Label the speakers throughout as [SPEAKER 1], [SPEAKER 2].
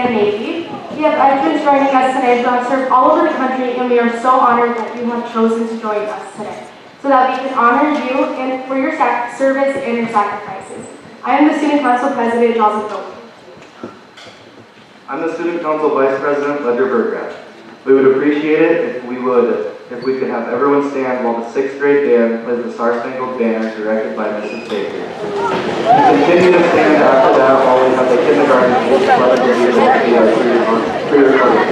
[SPEAKER 1] and Navy. We have veterans joining us today who have served all over the country, and we are so honored that you have chosen to join us today so that we can honor you and for your service and your sacrifices. I am the Student Council President, Joseph Doe.
[SPEAKER 2] I'm the Student Council Vice President, Ledger Burgraff. We would appreciate it if we could have everyone stand while the 6th grade band plays the Star Spangled Banner directed by Mrs. Baker. We continue to stand after that while we have the kindergarten age 11 to be pre-recorded.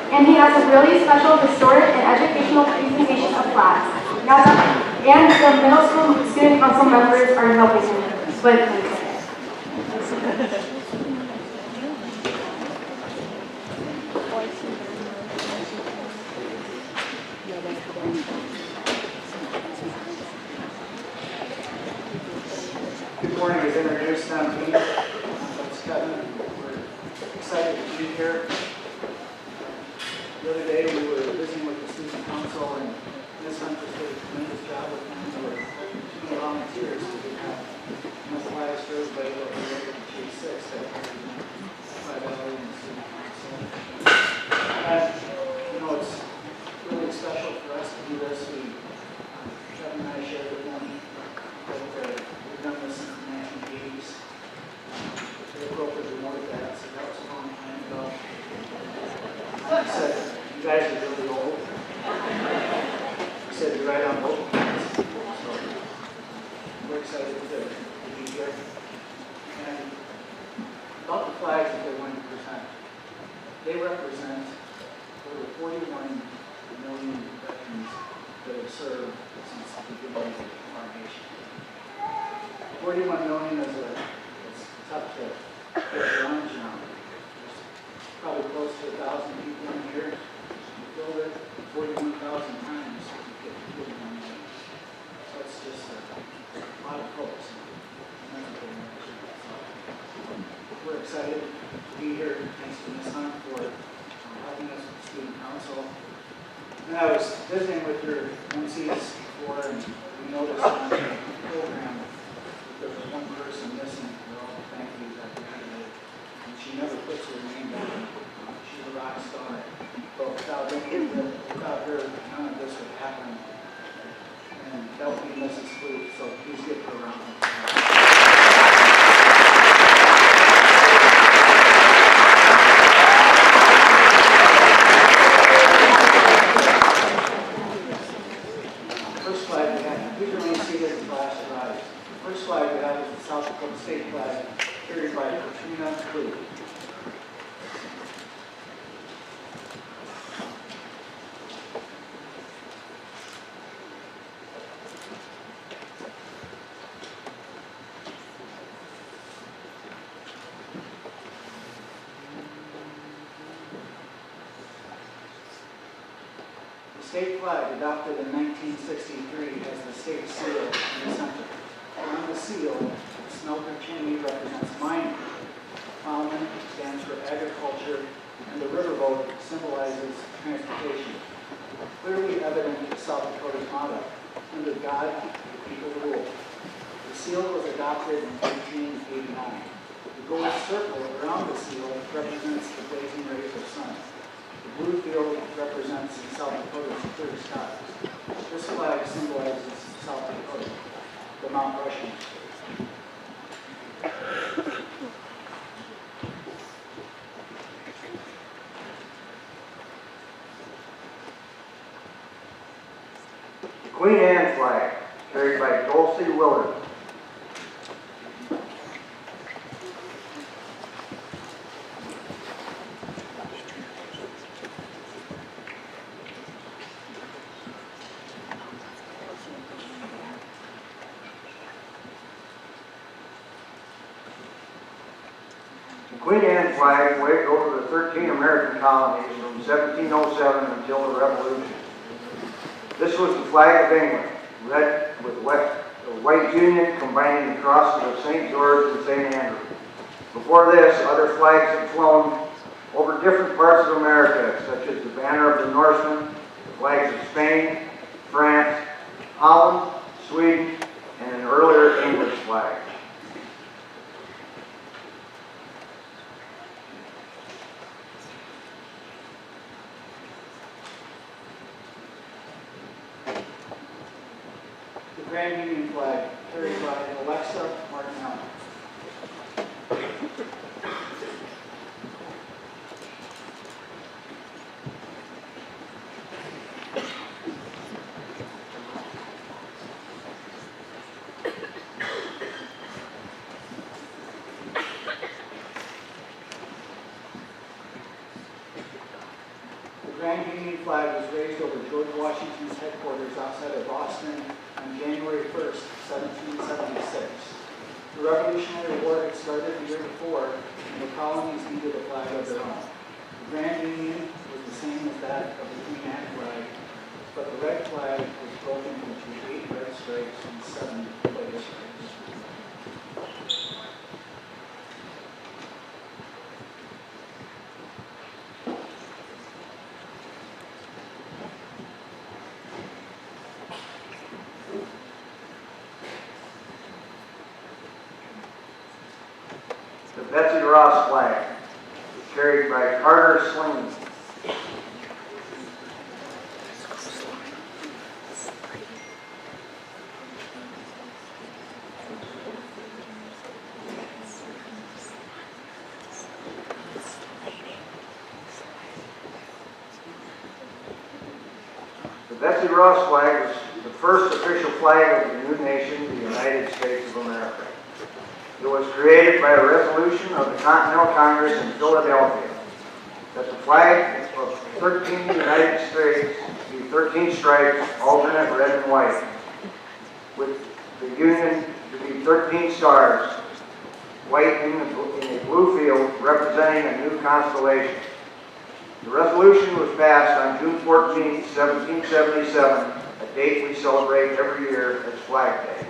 [SPEAKER 1] And he has a really special historic and educational presentation of flags. And the middle school student council members are helping him with this.
[SPEAKER 3] Good morning. As introduced, I'm Dean. That's Kevin. We're excited to be here. The other day we were visiting with the student council, and Ms. Hunter did a tremendous job with them. There were too many volunteers to do that. And that's why I started by what we were at K6 at 5 hours in the student council. And, you know, it's really special for us to do this. Kevin and I shared with them that we've done this since the 1980s. They broke the remote that, so that was a long time ago. I said, you guys are really old. He said, you're right on both points. So we're excited to be here. And about the flags that they're going to present, they represent over 41 million veterans that have served since the beginning of our nation. 41 million is tough to get your arms around. There's probably close to 1,000 people in here. You build it 41,000 times to get 41 million. So it's just a lot of folks. And that's what they represent. So we're excited to be here. Thanks to Ms. Hunt for helping helping us with the student council. And I was visiting with your MCs before, and we noticed on the program that there was one person missing. We're all thank you that we had it. And she never puts her name down. She's a rock star. But without her, none of this would happen. And that would be Mrs. Fleet, so please give her a round of applause. First flag we have, please remain seated and flash the rise. The first flag we have is the South Dakota State flag, carried by Katrina Fleet. The state flag, adopted in 1963, has the state seal in the center. On the seal, the smelter chimney represents mining. Plowman stands for agriculture, and the riverboat symbolizes transportation. Clearly evident in South Dakota's motto, under God, the people rule. The seal was adopted in 1889. The gold circle around the seal represents the blazing rays of sun. The blue field represents South Dakota's clear skies. This flag symbolizes South Dakota, the Mount Rushmore.
[SPEAKER 4] The Queen Anne flag, carried by Dulcie Willard. The Queen Anne flag waved over the 13 American colonies from 1707 until the Revolution. This was the flag of England, red with a white union combining the crosses of St. George and St. Andrew. Before this, other flags had flown over different parts of America, such as the banner of the Norsemen, the flags of Spain, France, Holland, Sweden, and an earlier English flag.
[SPEAKER 3] The Grand Union flag, carried by Alexa Martinelli. The Grand Union flag was raised over George Washington's headquarters outside of Boston on January 1st, 1776. The Revolutionary War had started the year before, and the colonies needed a flag of their own. The Grand Union was the same as that of the Queen Anne flag, but the red flag was broken into 8 red stripes and 7 white stripes.
[SPEAKER 4] The Betsy Ross flag, carried by Carter Sling. The Betsy Ross flag was the first official flag of the new nation, the United States of America. It was created by a resolution of the Continental Congress in Philadelphia that the flag of 13 United States be 13 stripes, alternate red and white, with the Union to be 13 stars, white in a blue field representing a new constellation. The resolution was passed on June 14, 1777, a date we celebrate every year as Flag Day.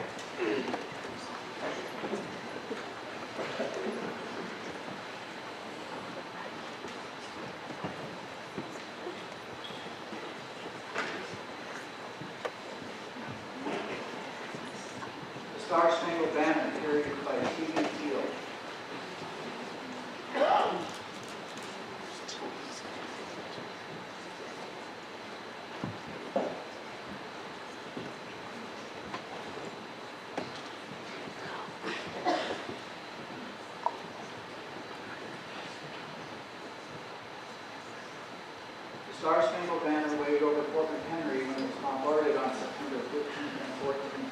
[SPEAKER 3] Star Spangled Banner waved over Fort McHenry when it was bombarded on September 15th and 14th,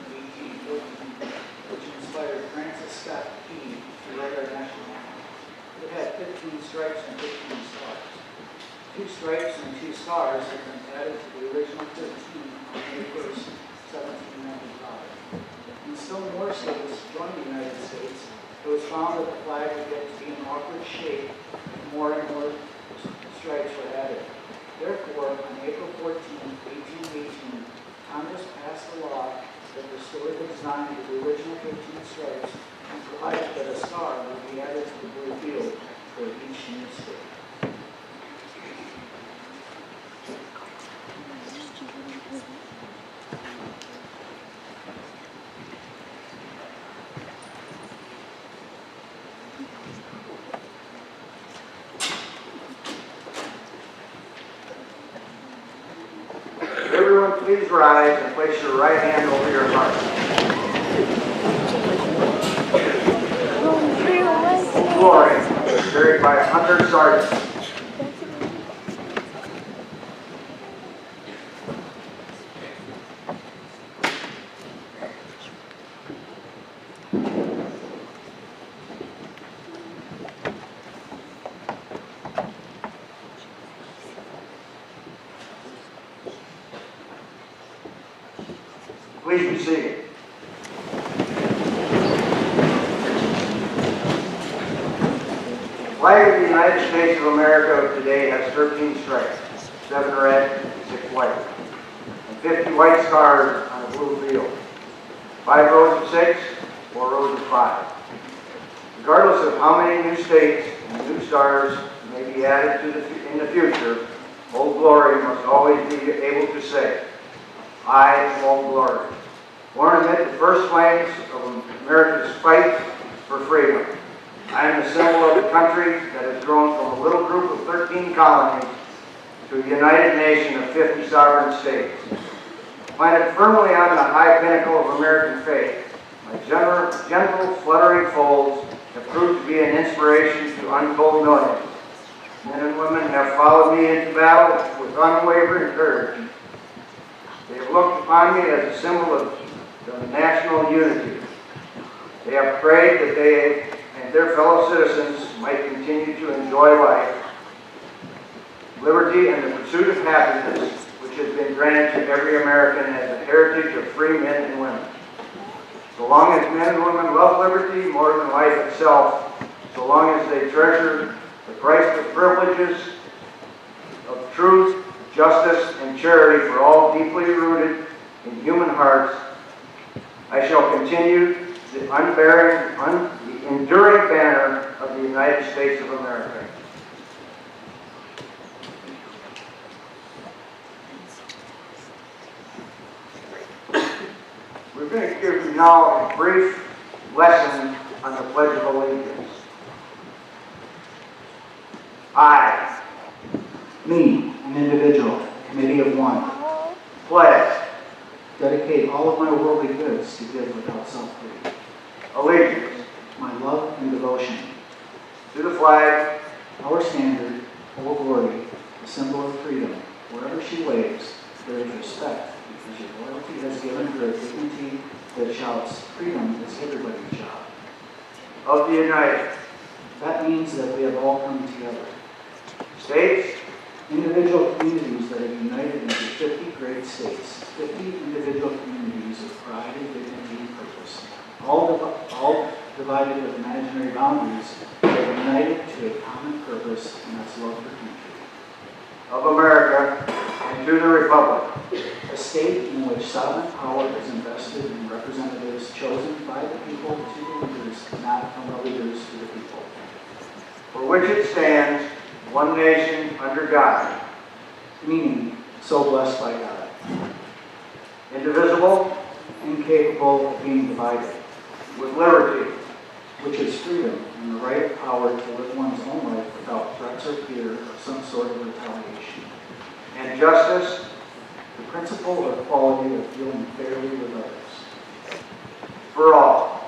[SPEAKER 3] 1814, which inspired Francis Scott Key to write our national anthem. It had 15 stripes and 15 stars. 2 stripes and 2 stars have been added to the original 15 on May 1st, 1795. And still more states joined the United States, it was found that the flag would get to be an awkward shape and more stripes were added. Therefore, on April 14, 1818, Congress passed a law that restored the design of the original 15 stripes and provided that a star would be added to the blue field for each new state.
[SPEAKER 4] Everyone, please rise and place your right hand over your heart. Glory, carried by Hunter Sergeant. Please be seated. The flag of the United States of America of today has 13 stripes, 7 red and 6 white, and 50 white stars on a blue field. 5 rows of 6, 4 rows of 5. Regardless of how many new states and new stars may be added in the future, Old Glory must always be able to say, I am Old Glory. Born amid the first flames of America's fight for freedom, I am the symbol of the country that has grown from a little group of 13 colonies to a united nation of 50 sovereign states. Planted firmly on the high pinnacle of American faith, my gentle, fluttering folds have proved to be an inspiration to untold millions. Men and women have followed me into battle with unwavering courage. They have looked upon me as a symbol of the national unity. They have prayed that they and their fellow citizens might continue to enjoy life, liberty, and the pursuit of happiness, which has been granted to every American as a heritage of free men and women. So long as men and women love liberty more than life itself, so long as they treasure the priceless privileges of truth, justice, and charity for all deeply rooted in human hearts, I shall continue the enduring banner of the United States of America. We're going to give you now a brief lesson on the Pledge of Allegiance. I,
[SPEAKER 3] Me, an individual, committee of one,
[SPEAKER 4] pledge
[SPEAKER 3] dedicate all of my worldly goods to give without self-pity,
[SPEAKER 4] allegiance
[SPEAKER 3] my love and devotion,
[SPEAKER 4] to the flag
[SPEAKER 3] our standard, Old Glory, the symbol of freedom. Wherever she waves, there is respect, because your loyalty has given her a dignity that shouts, freedom is everybody's job.
[SPEAKER 4] of the United
[SPEAKER 3] That means that we have all come together.
[SPEAKER 4] States
[SPEAKER 3] Individual communities that have united into 50 great states, 50 individual communities of pride and dignity and purpose, all divided with imaginary boundaries, but united to a common purpose, and that's love for country.
[SPEAKER 4] of America and to the Republic
[SPEAKER 3] A state in which sovereign power is invested in representatives chosen by the people to the leaders, not from the leaders to the people.
[SPEAKER 4] for which it stands, one nation under God,
[SPEAKER 3] Meaning, so blessed by God,
[SPEAKER 4] indivisible,
[SPEAKER 3] incapable of being divided,
[SPEAKER 4] with liberty
[SPEAKER 3] which is freedom and the right of power to live one's own life without threats or fear of some sort of retaliation.
[SPEAKER 4] and justice
[SPEAKER 3] The principle or quality of dealing fairly with others,
[SPEAKER 4] for all.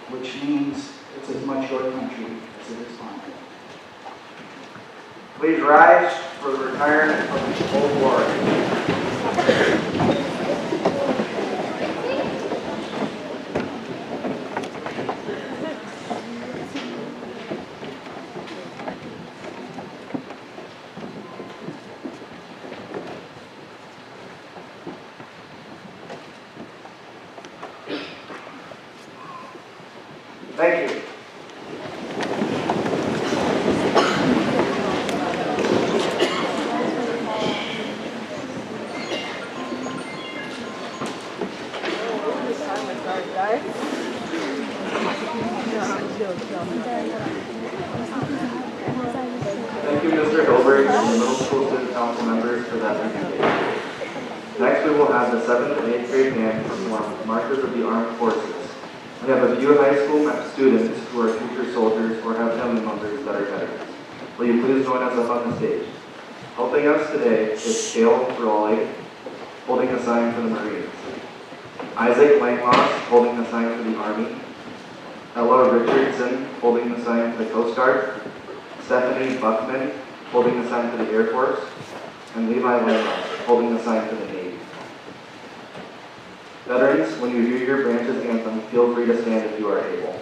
[SPEAKER 3] which means it's as much your country as it is mine.
[SPEAKER 4] Please rise for the retirement of Old Glory. Thank you.
[SPEAKER 2] Thank you, Mr. Hilbert, and the middle school student council members for that presentation. Next, we will have the 7th and 8th grade band perform Marchers of the Armed Forces. We have a few high school students who are future soldiers or have family members that are veterans. Will you please join us up on the stage? Helping us today is Cale Raleigh, holding the sign for the Marines. Isaac Langloss, holding the sign for the Army. Ella Richardson, holding the sign for the Coast Guard. Stephanie Buckman, holding the sign for the Air Force. And Levi Langloss, holding the sign for the Navy. Veterans, when you hear your branch's anthem, feel free to stand if you are able.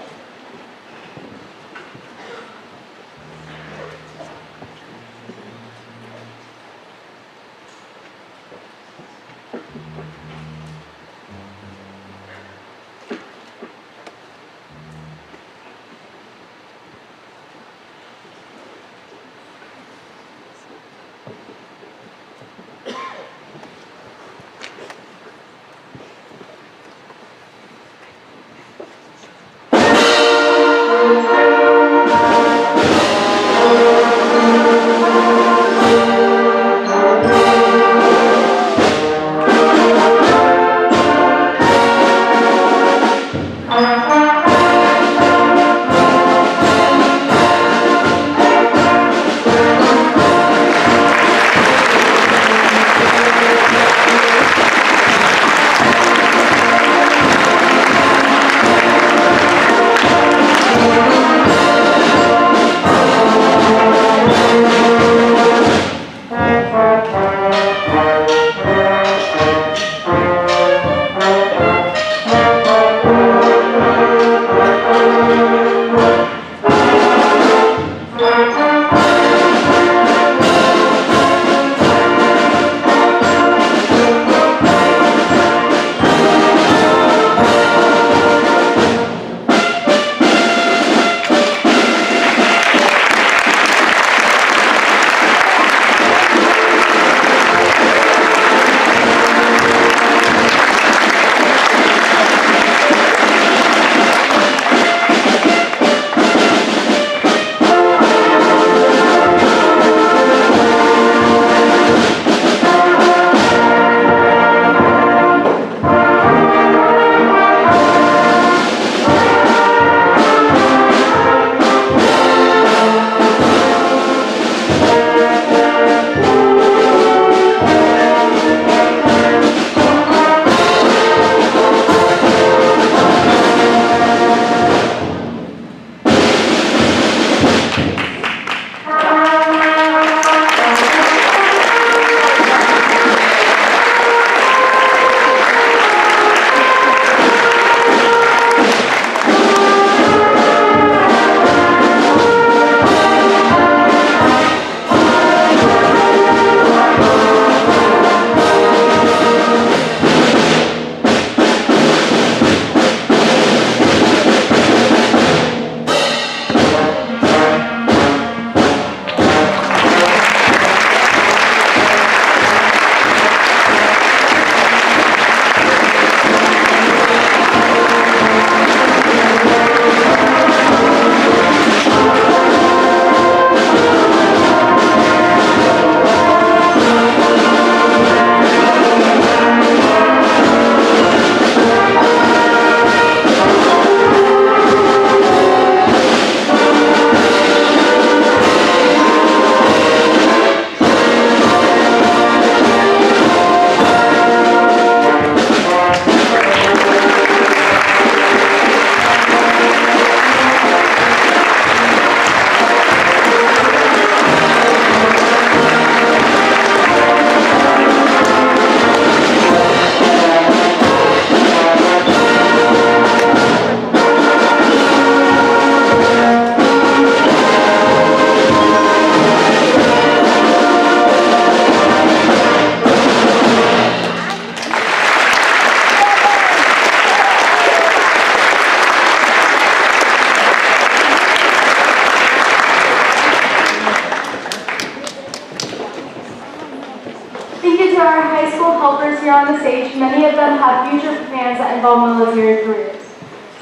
[SPEAKER 1] helpers here on the stage, many of them have future plans that involve military careers.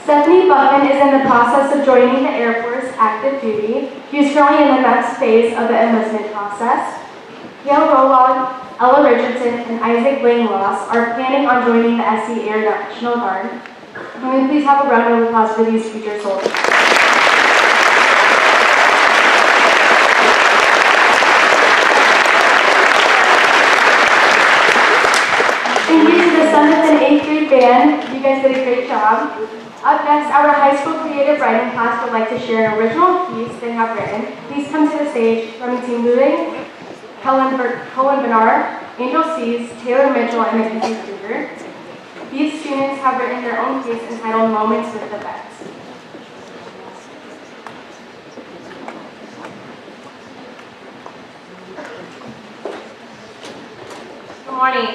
[SPEAKER 1] Stephanie Buckman is in the process of joining the Air Force active duty. She is currently in the next phase of the enlistment process. Gail Rowlog, Ella Richardson, and Isaac Blaine Ross are planning on joining the SC Air National Guard. Can we please have a round of applause for these future soldiers? Thank you to the 7th and 8th grade band. You guys did a great job. Up next, our high school creative writing class would like to share an original piece they have written. Please come to the stage, Remington Luting, Cullen Bernard, Angel Sees, Taylor Mitchell, and Mackenzie Kruger. These students have written their own piece entitled Moments with the Vets.
[SPEAKER 5] Good morning.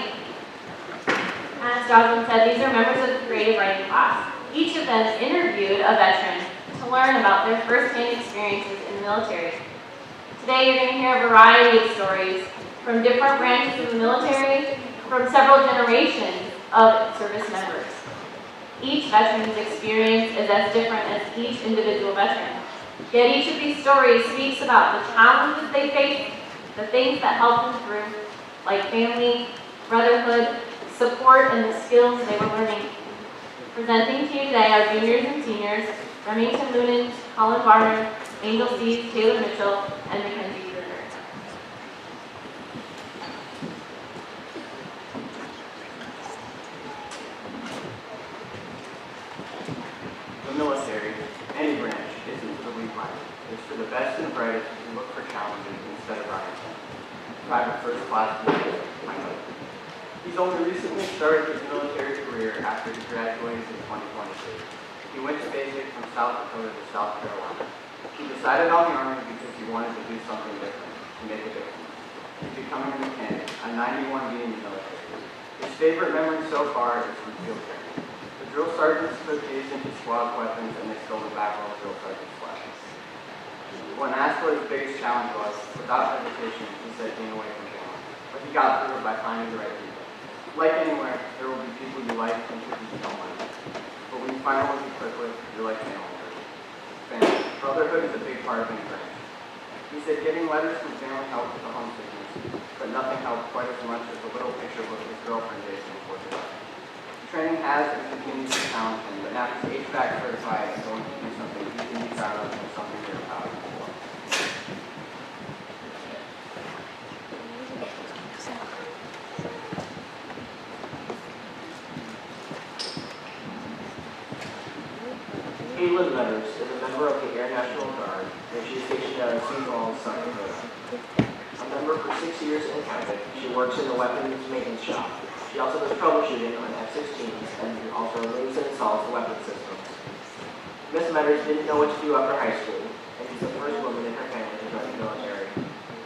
[SPEAKER 5] As Jocelyn said, these are members of the creative writing class. Each of them interviewed a veteran to learn about their first-hand experiences in the military. Today you're going to hear a variety of stories from different branches of the military, from several generations of service members. Each veteran's experience is as different as each individual veteran. Yet each of these stories speaks about the challenges they faced, the things that helped them through, like family, brotherhood, support, and the skills they were learning. Presenting to you today are juniors and seniors, Remington Lunin, Colin Barner, Angel Sees, Taylor Mitchell, and Mackenzie Kruger.
[SPEAKER 6] The military, any branch, isn't for the weak-minded. It's for the best and brightest who look for challenges instead of running. Private First Class Lucas, my husband. He's only recently started his military career after he graduated in 2022. He went to basic from South Dakota to South Carolina. He decided on the Army because he wanted to do something different, to make a difference. He's becoming a mechanic, a 91 being in the military. His favorite memory so far is from field training. The drill sergeants put these into squad weapons and they stole the back row drill sergeant's weapons. When asked what his biggest challenge was, without hesitation, he said being away from family. But he got through it by finding the right people. Like anywhere, there will be people you like and people you don't like. But when you find one you click with, you're like family. Family. Brotherhood is a big part of any branch. He said getting letters from family helped with the homesickness, but nothing helped quite as much as the little picture book his girlfriend gave him before she left. Training has and continues to challenge him, but now he's HVAC certified and going to do something he can be proud of and something you're proud of. Caitlin Letters is a member of the Air National Guard, and she is stationed at Sioux Falls, South Dakota. A member for 6 years in counting, she works in the weapons maintenance shop. She also does troubleshooting on F-16s and also removes and installs the weapon systems. Miss Metters didn't know what to do after high school, and she's the first woman in her family to join the military.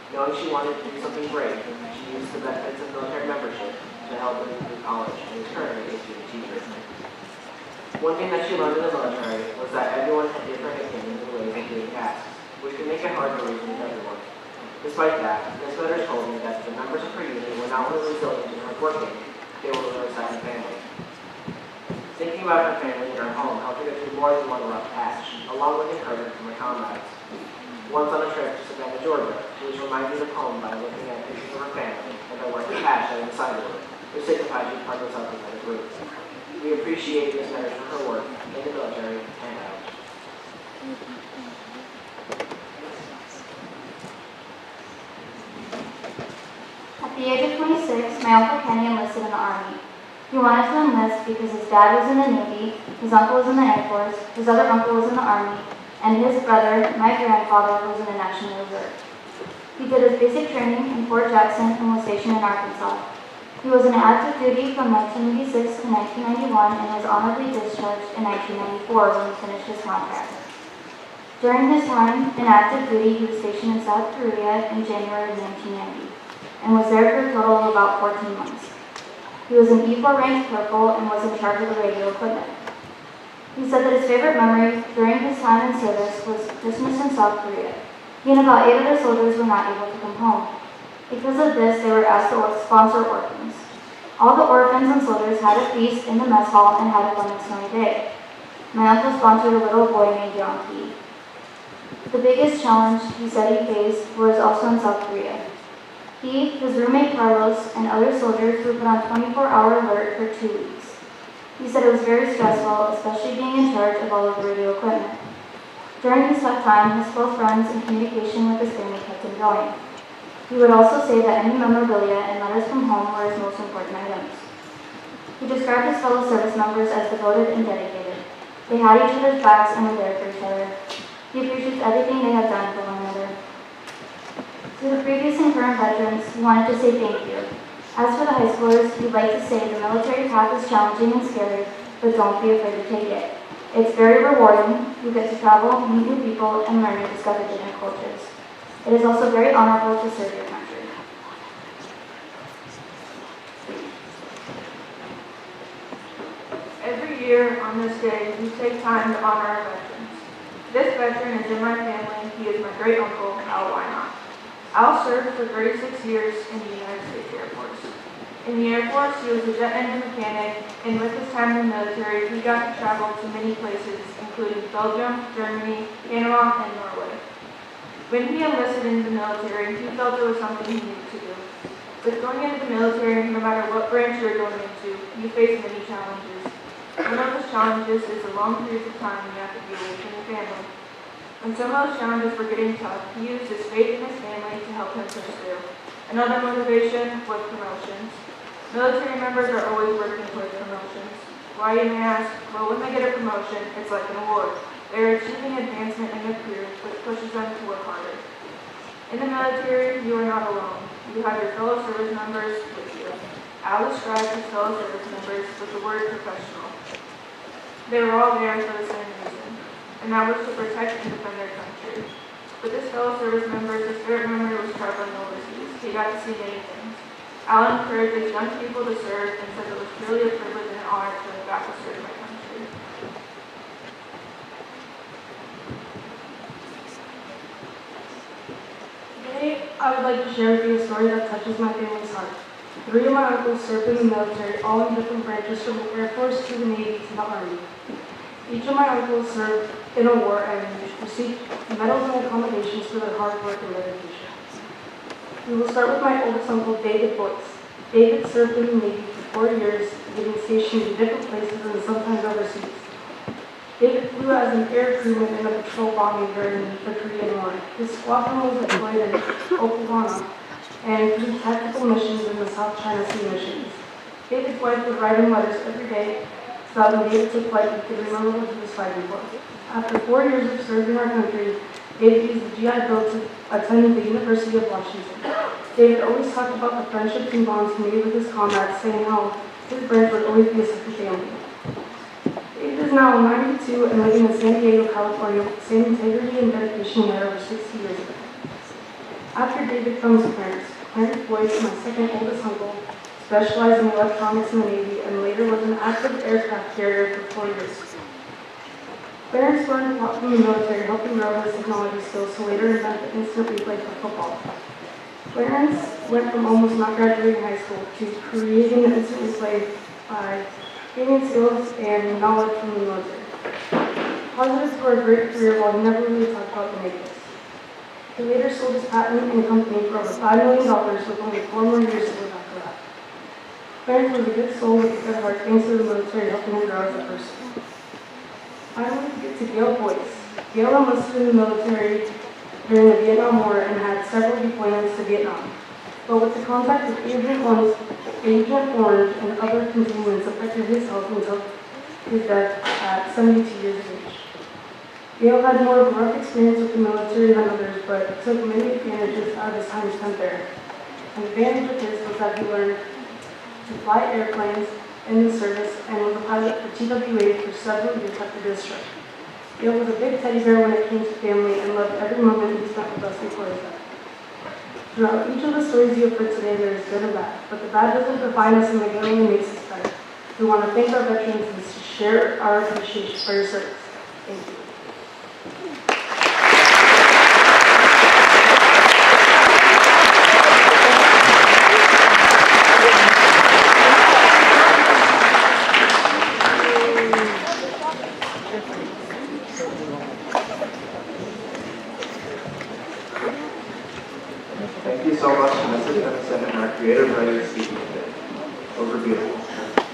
[SPEAKER 6] Knowing she wanted to do something great, she used the benefits of military membership to help her through college and is currently a student teacher. One thing that she learned in the military was that everyone had different opinions and ways of doing tasks, which can make it hard to reason with everyone. Despite that, Ms. Metters told me that the members of her unit were not only resilient and hardworking, they were a second family. Thinking about her family and her home helped her get through more than one rough patch, along with encouragement from her comrades. Once on a trip to Savannah, Georgia, she was reminded of home by looking at pictures of her family and the working patch on the side of her, which signified she was part of something as a group. We appreciate Ms. Metters for her work in the military and out.
[SPEAKER 7] At the age of 26, my Uncle Kenny enlisted in the Army. He wanted to enlist because his dad was in the Navy, his uncle was in the Air Force, his other uncle was in the Army, and his brother, my grandfather, was in the National Reserve. He did his basic training in Fort Jackson and was stationed in Arkansas. He was in active duty from 1986 to 1991 and was honorably discharged in 1994 when he finished his contract. During his time in active duty, he was stationed in South Korea in January of 1990 and was there for a total of about 14 months. He was an E4 ranked corporal and was in charge of the radio equipment. He said that his favorite memory during his time in service was Christmas in South Korea. He and about 8 other soldiers were not able to come home. Because of this, they were asked to sponsor orphans. All the orphans and soldiers had a feast in the mess hall and had a fun and snowy day. My uncle sponsored a little boy named Yankee. The biggest challenge he said he faced was also in South Korea. He, his roommate Carlos, and other soldiers were put on 24-hour alert for 2 weeks. He said it was very stressful, especially being in charge of all of the radio equipment. During his tough time, his close friends and communication with his family kept him going. He would also say that any memorabilia and letters from home were his most important items. He described his fellow service members as devoted and dedicated. They had each other's backs and were there for each other. He appreciates everything they have done for one another. To the previous and current veterans, he wanted to say thank you. As for the high schoolers, he'd like to say the military path is challenging and scary, but don't be afraid to take it. It's very rewarding. You get to travel, meet new people, and learn and discover different cultures. It is also very honorable to serve your country.
[SPEAKER 1] Every year on this day, we take time to honor our veterans. This veteran is in my family. He is my great uncle, Al Wynot. Al served for 36 years in the United States Air Force. In the Air Force, he was a jet engine mechanic, and with his time in the military, he got to travel to many places, including Belgium, Germany, Panama, and Norway. When he enlisted in the military, he felt there was something he needed to do. With going into the military, no matter what branch you're going into, you face many challenges. One of those challenges is the long periods of time you have to be away from your family. When some of those challenges were getting tough, he used his faith in his family to help him push through. Another motivation was promotions. Military members are always working towards promotions. Why, you may ask? Well, when they get a promotion, it's like an award. They are achieving advancement in their career, which pushes them to work harder. In the military, you are not alone. You have your fellow service members with you. Al described his fellow service members with the word professional. They were all there for the same reason, and that was to protect and defend their country. With his fellow service members, his favorite memory was traveling overseas. He got to see many things. Al encouraged young people to serve and said it was truly a privilege and an honor to go back to serve my country. Today, I would like to share with you a story that touches my family's heart. 3 of my uncles served in the military, all in different branches from the Air Force to the Navy to the Army. Each of my uncles served in a war and received medals and accommodations for their hard work and dedication. We will start with my oldest uncle, David Boyce. David served in the Navy for 4 years, getting stationed in different places and sometimes overseas. David flew as an air crewman in a patrol bombing during the Korean War. His squadron was deployed in Oklahoma and flew tactical missions in the South China Sea missions. David's wife would write him letters every day so that when David took flight, he could remember what he was fighting for. After 4 years of serving our country, David used the GI Bill to attend the University of Washington. David always talked about the friendships and bonds he made with his comrades, saying how his branch would always be a second family. David is now 92 and living in San Diego, California, with the same integrity and dedication he had over 60 years ago. After David comes Clarence. Clarence Boyce, my second oldest uncle, specialized in electronics in the Navy and later was an active aircraft carrier for 4 years. Clarence learned a lot from the military, helping grow his technology skills to later invent the instant replay for football. Clarence went from almost not graduating high school to creating an instant replay by gaining skills and knowledge from the military. Positives for a great career while he never really talked about the negatives. He later sold his patent and company for over $5 million with only 4 more years to live after that. Clarence was a good soul with a good heart thanks to the military helping him grow as a person. Finally, we get to Gail Boyce. Gail enlisted in the military during the Vietnam War and had several deployments to Vietnam. But with the contact of Agent Orange and other containments affected his health until his death at 72 years of age. Gail had more of a rough experience with the military than others, but took many advantages out of his time spent there. An advantage of his was that he learned to fly airplanes in the service and was a pilot for TWA for several years after this trip. Gail was a big teddy bear when it came to family and loved every moment he spent with us before his death. Throughout each of the stories you have heard today, there is good and bad, but the bad doesn't define us and the good only makes us better. We want to thank our veterans and share our appreciation for your service. Thank you.
[SPEAKER 2] Thank you so much to Mrs. Dennison and our creative writers speaking today. Those were beautiful.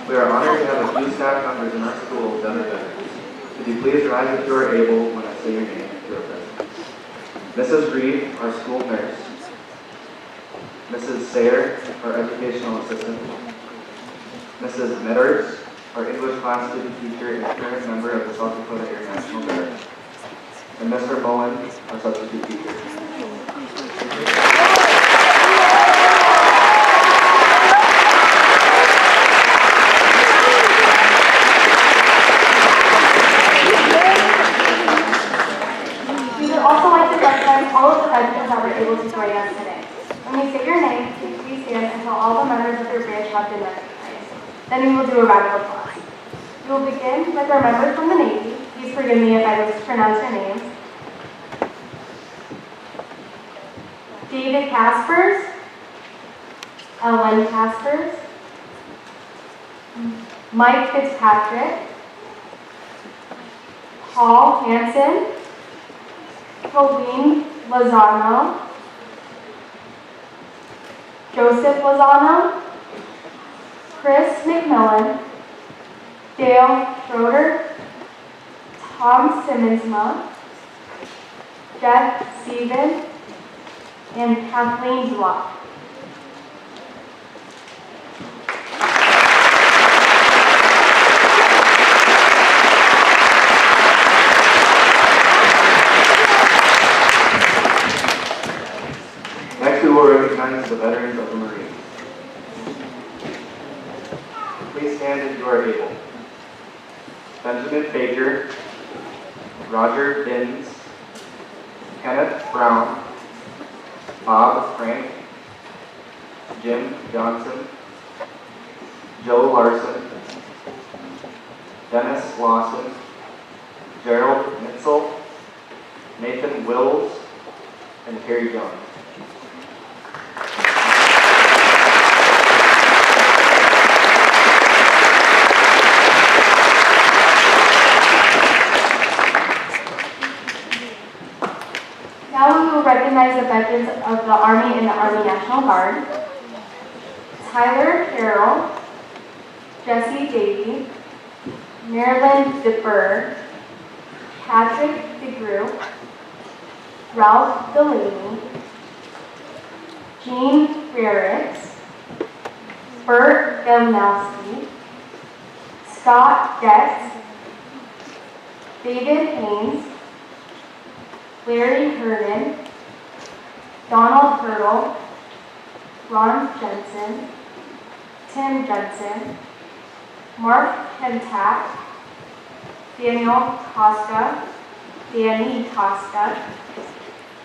[SPEAKER 2] We are honored to have a few staff members in our school that are veterans. Could you please rise if you are able when I say your name if you are present. Mrs. Reed, our school nurse. Mrs. Sayre, our educational assistant. Mrs. Meddards, our English class student teacher and current member of the South Dakota Air National Guard. And Mr. Mullen, our substitute teacher.
[SPEAKER 1] We would also like to recognize all of the veterans that were able to join us today. When we say your name, please stand until all the members of your branch have been recognized. Then we will do a round of applause. We will begin with our member from the Navy. Please forgive me if I mispronounce your names. David Caspers, Ellen Caspers, Mike Fitzpatrick, Paul Hansen, Colleen Lozano, Joseph Lozano, Chris McMillan, Dale Schroeder, Tom Simmonsma, Jeff Stevens, and Kathleen Block.
[SPEAKER 2] Next, we will recognize the veterans of the Marines. Please stand if you are able. Benjamin Baker, Roger Binns, Kenneth Brown, Bob Frank, Jim Johnson, Joe Larson, Dennis Lawson, Gerald Mitzel, Nathan Wills, and Carrie Jones.
[SPEAKER 1] Now we will recognize the veterans of the Army and the Army National Guard. Tyler Carroll, Jesse Davey, Marilyn DeBurr, Patrick DeGrew, Ralph Delaney, Jean Barrett, Bert Gelnowski, Scott Getz, David Haynes, Larry Herman, Donald Hurdle, Ron Jensen, Tim Jensen, Mark Kentak, Daniel Costa, Danny Costa,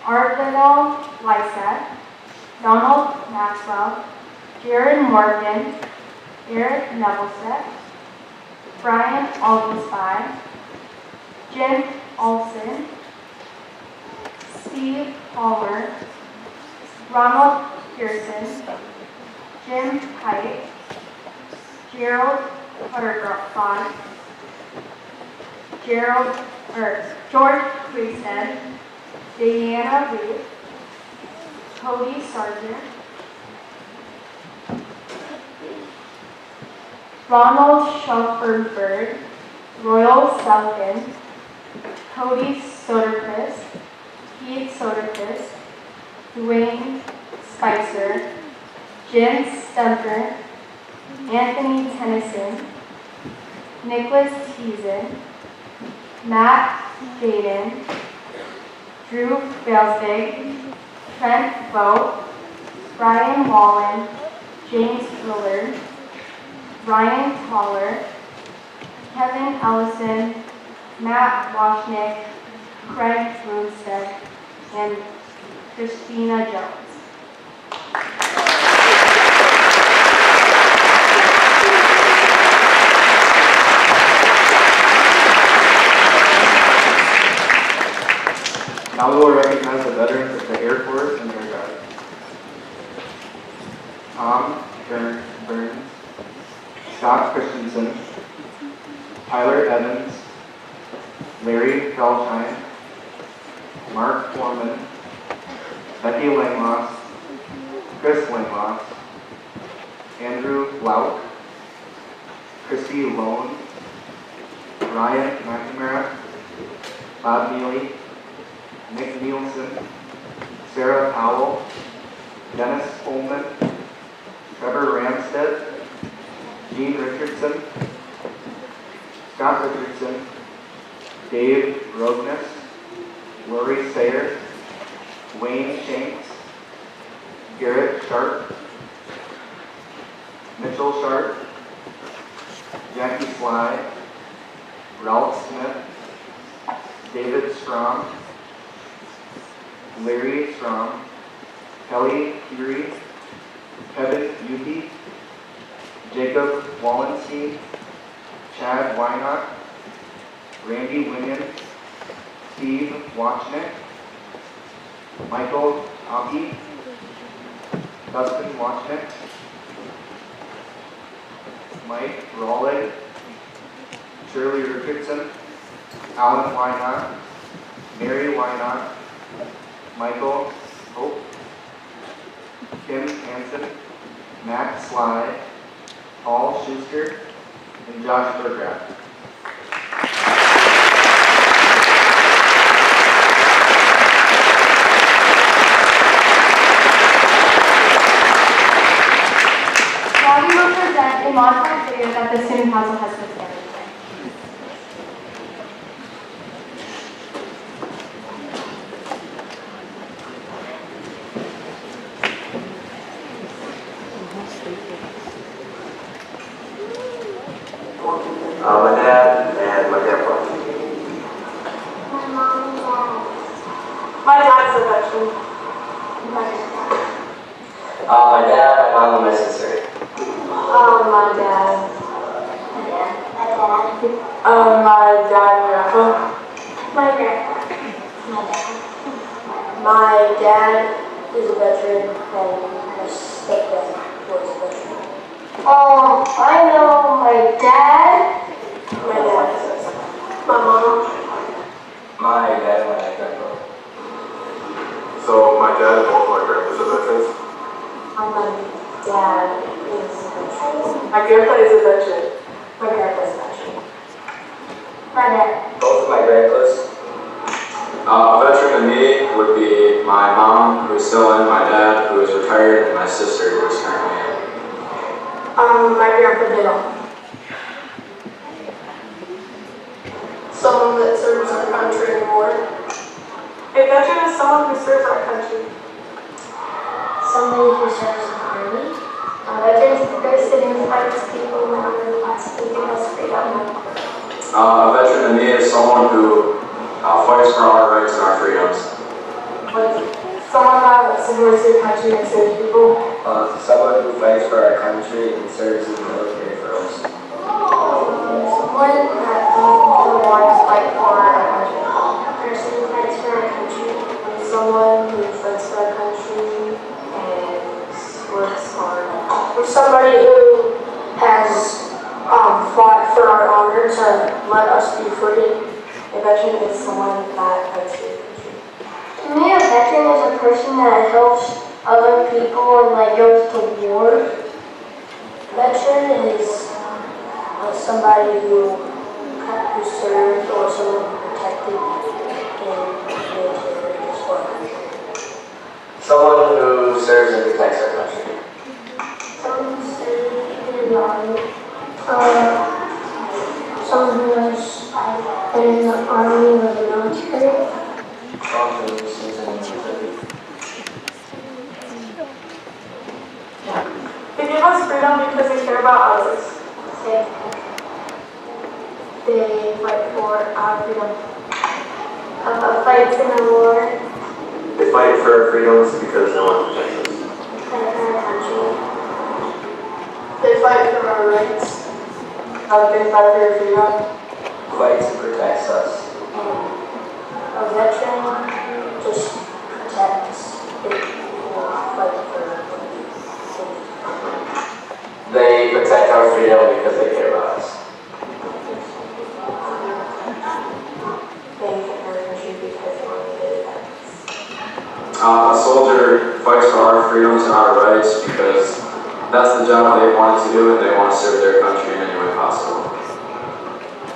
[SPEAKER 1] Arvino Lysette, Donald Maxwell, Jared Morgan, Eric Nebelstedt, Brian Aldenspy, Jim Olson, Steve Palmer, Ronald Pearson, Jim Pike, Gerald Hutterford, George Priesthead, Diana Reed, Cody Sargent, Ronald Schaufenberg, Royal Selkin, Cody Soderquist, Keith Soderquist, Dwayne Spicer, Jim Stumper, Anthony Tennyson, Nicholas Teason, Matt Jaden, Drew Balesvig, Trent Vogt, Brian Wallen, James Willard, Ryan Toller, Kevin Ellison, Matt Washnick, Craig Broomstead, and Christina Jones.
[SPEAKER 2] Now we will recognize the veterans of the Air Force and Air Guard. Tom Burns, Scott Christensen, Tyler Evans, Larry Felshine, Mark Foreman, Becky Langloss, Chris Winloss, Andrew Lauk, Christy Lone, Ryan McNamara, Bob Neely, Nick Nielsen, Sarah Powell, Dennis Holman, Trevor Ramstead, Gene Richardson, Scott Richardson, Dave Rogness, Lori Sayer, Wayne Shanks, Garrett Sharp, Mitchell Sharp, Jackie Sly, Ralph Smith, David Strom, Larry Strom, Kelly Curie, Kevin Yuki, Jacob Wallenstein, Chad Weinott, Randy Winion, Steve Wachnick, Michael Hockey, Dustin Wachnick, Mike Rawley, Shirley Richardson, Alan Weinott, Mary Weinott, Michael Hope, Kim Hansen, Matt Sly, Paul Schuster, and Josh Burgraff.
[SPEAKER 1] Now we will present a modified video that the Student Council has put together today.
[SPEAKER 8] My dad and my grandpa.
[SPEAKER 1] My mom and dad. My dad's a veteran.
[SPEAKER 8] My dad, my mom, and my sister.
[SPEAKER 1] My dad.
[SPEAKER 7] My dad.
[SPEAKER 1] My dad and grandpa.
[SPEAKER 7] My grandpa.
[SPEAKER 1] My dad is a veteran and my stepdad was a veteran.
[SPEAKER 7] I know my dad.
[SPEAKER 1] My dad. My mom.
[SPEAKER 8] My dad and my grandpa.
[SPEAKER 9] So my dad and both my grandpas are veterans.
[SPEAKER 1] My dad is a veteran.
[SPEAKER 10] My grandpa is a veteran.
[SPEAKER 1] My grandpa's a veteran.
[SPEAKER 7] My dad.
[SPEAKER 8] Both of my grandpas.
[SPEAKER 9] A veteran to me would be my mom, who is still in, my dad, who is retired, and my sister, who is currently in.
[SPEAKER 1] My grandpa did all.
[SPEAKER 10] Someone that serves our country in war. A veteran is someone who serves our country.
[SPEAKER 7] Somebody who serves in the army. Veterans of the great city and fights people in other classes to give us freedom.
[SPEAKER 9] A veteran to me is someone who fights for our rights and our freedoms.
[SPEAKER 10] Someone that supports their country and saves people.
[SPEAKER 8] Someone who fights for our country and serves in the military for us.
[SPEAKER 7] Someone that goes into the war to fight for our country. A person who fights for our country.
[SPEAKER 10] Someone who fights for our country and works hard. Or somebody who has fought for our honor to let us be free. A veteran is someone that fights for your country.
[SPEAKER 7] To me, a veteran is a person that helps other people and goes to war.
[SPEAKER 10] Veteran is somebody who served or someone who protected in military or country.
[SPEAKER 8] Someone who serves and protects our country.
[SPEAKER 10] Someone who served in the army. Someone who has been in the army or the military.
[SPEAKER 8] Someone who serves in the military.
[SPEAKER 10] They give us freedom because they care about others. They fight for our freedom.
[SPEAKER 7] Fights in a war.
[SPEAKER 9] They fight for our freedoms because no one protects us.
[SPEAKER 7] Fight for our country.
[SPEAKER 10] They fight for our rights. They fight for your freedom.
[SPEAKER 8] Fights and protects us.
[SPEAKER 10] A veteran just protects the people who fight for our country.
[SPEAKER 8] They protect our freedom because they care about us.
[SPEAKER 10] They fight for our country because they want to get it back.
[SPEAKER 9] A soldier fights for our freedoms and our rights because that's the job they wanted to do and they want to serve their country in any way possible.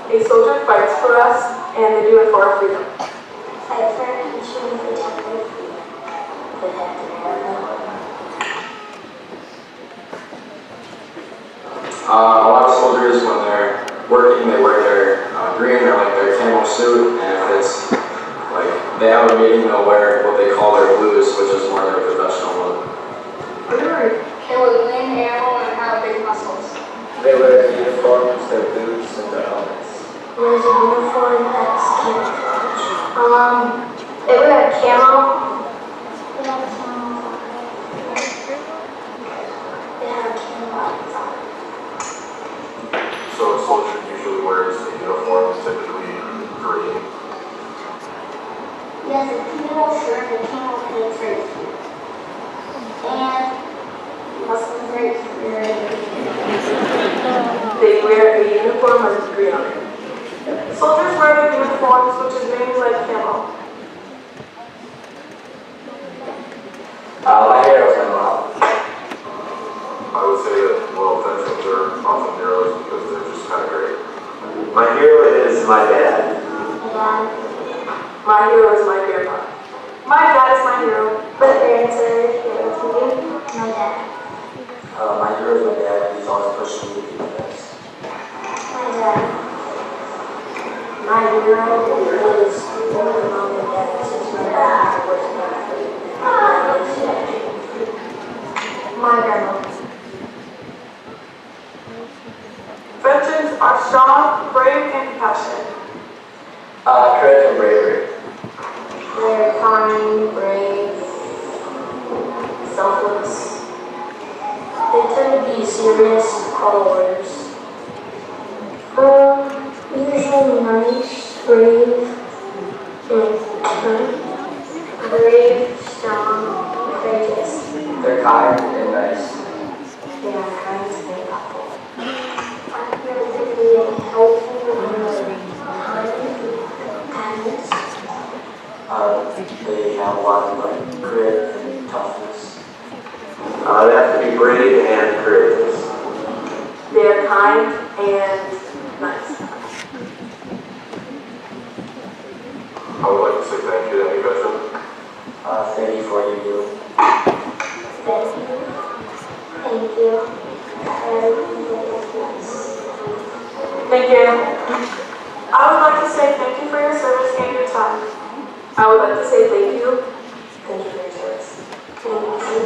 [SPEAKER 10] A soldier fights for us and they do it for our freedom.
[SPEAKER 11] Fight for our country and protect their freedom. Protect America.
[SPEAKER 9] A lot of soldiers, when they're working, they wear their green or like their camo suit, and if it's like they have a meeting, they'll wear what they call their blues, which is more their professional look.
[SPEAKER 11] They look lean, animal, and have big muscles.
[SPEAKER 8] They wear uniforms, their boots, and their helmets.
[SPEAKER 11] There's a uniform that's camouflage. They wear a camo. They have camo. They have camo.
[SPEAKER 12] So a soldier usually wears a uniform, typically green.
[SPEAKER 11] Yes, a camo shirt and camo pants right here. And muscles right here.
[SPEAKER 10] They wear a uniform with green on it. Soldiers wear their uniforms, which is mainly like camo.
[SPEAKER 8] My hair was my mom.
[SPEAKER 12] I would say that, well, veterans are often heroes because they're just kind of great.
[SPEAKER 8] My hero is my dad.
[SPEAKER 10] My hero is my grandpa. My dad is my hero.
[SPEAKER 11] My parents are heroes to me. My dad.
[SPEAKER 8] My hero is my dad. He's always pushing me to be the best.
[SPEAKER 11] My dad.
[SPEAKER 10] My hero is my mom and dad since my dad was my grandma. Veterans are strong, brave, and compassionate.
[SPEAKER 8] Courage and bravery.
[SPEAKER 10] They're kind, brave, selfless.
[SPEAKER 11] They tend to be serious followers. Usually nice, brave, and kind. Brave, strong, courageous.
[SPEAKER 8] They're kind and nice.
[SPEAKER 11] They are kind and thoughtful. I feel to be helpful and kindness.
[SPEAKER 8] They have a lot of like grit and toughness. They have to be brave and courageous.
[SPEAKER 10] They are kind and nice.
[SPEAKER 12] I would like to say thank you to any veteran.
[SPEAKER 8] Thank you for what you do.
[SPEAKER 11] Thank you. Thank you.
[SPEAKER 10] Thank you. I would like to say thank you for your service and your time. I would like to say thank you.
[SPEAKER 11] Thank you for your service.
[SPEAKER 10] Thank you.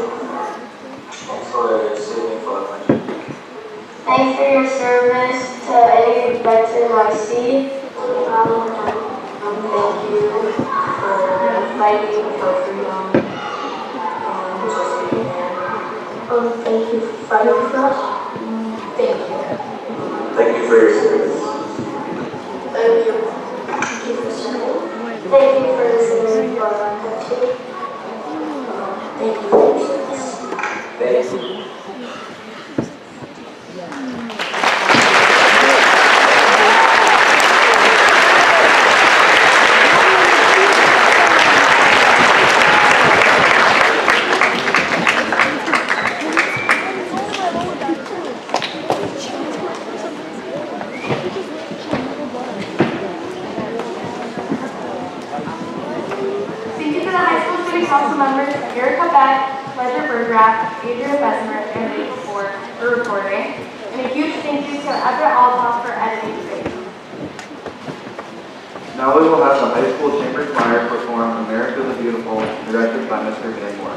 [SPEAKER 8] Thanks for saving for our country.
[SPEAKER 11] Thanks for your service to any veteran I see.
[SPEAKER 10] Thank you for fighting for freedom and just being there.
[SPEAKER 11] Thank you for fighting for us.
[SPEAKER 10] Thank you.
[SPEAKER 8] Thank you for your service.
[SPEAKER 10] Thank you.
[SPEAKER 11] Thank you for serving. Thank you for listening for our country. Thank you for your service.
[SPEAKER 8] Thank you.
[SPEAKER 1] Thank you to the high school student council members, Erica Beck, Ledger Bergraff, Adrian Bessemer, and Rachel Ford for reporting. And a huge thank you to Everett Altoff for editing the video.
[SPEAKER 2] Now we will have the high school chamber choir perform America the Beautiful, directed by Mr. Dan Moore.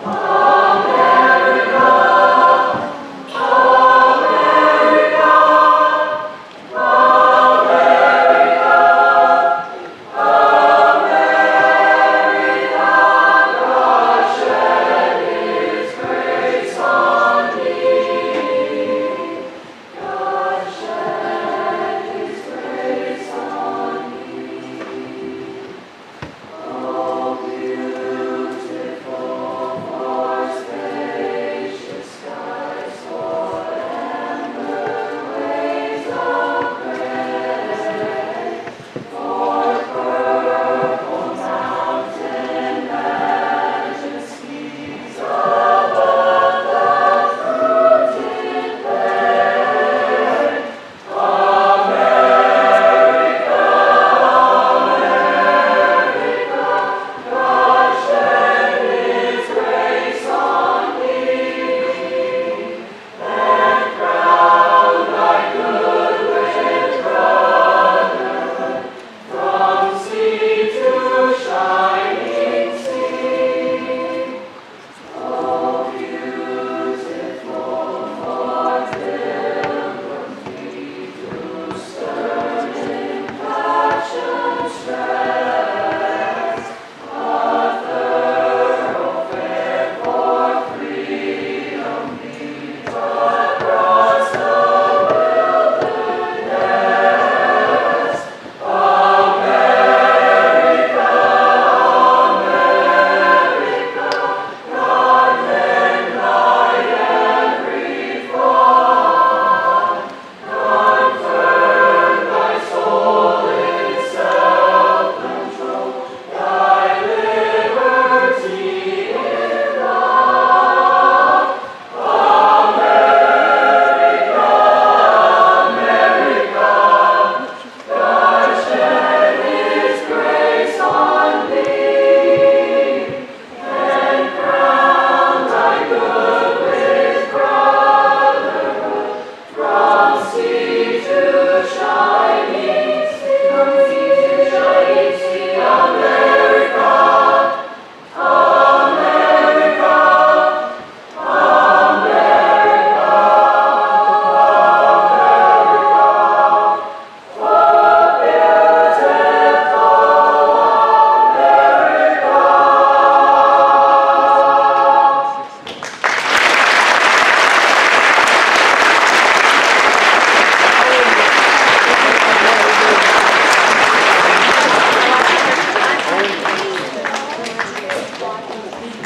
[SPEAKER 13] America,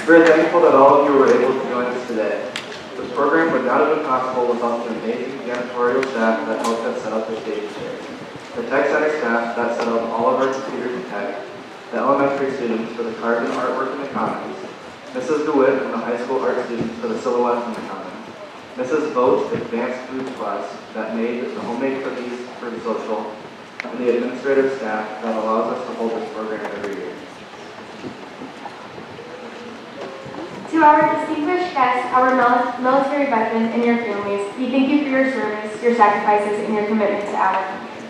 [SPEAKER 2] We are thankful that all of you were able to join us today. This program would not have been possible without the amazing janitorial staff that helped us set up the stage today. The Tech Center staff that set up all of our computers and tech, the elementary students for the carving artwork in the commons, Mrs. DeWitt and the high school art students for the silhouettes in the commons, Mrs. Boat's advanced foods class that made the homemade cookies for the social, and the administrative staff that allows us to hold this program every year.
[SPEAKER 1] To our distinguished guests, our military veterans, and your families, we thank you for your service, your sacrifices, and your commitment to our country.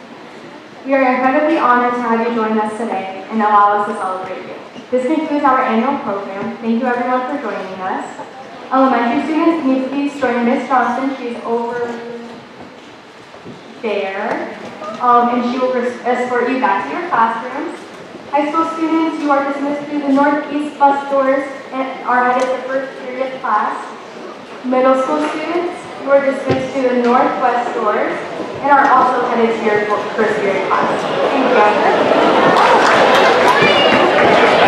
[SPEAKER 1] We are incredibly honored to have you join us today and allow us to celebrate you. This concludes our annual program. Thank you everyone for joining us. Elementary students, can you please join Miss Johnson? She's over there, and she will escort you back to your classrooms. High school students, you are dismissed through the northeast bus doors and are headed to first period class. Middle school students, you are dismissed through the northwest doors and are also headed to your first period class. Thank you.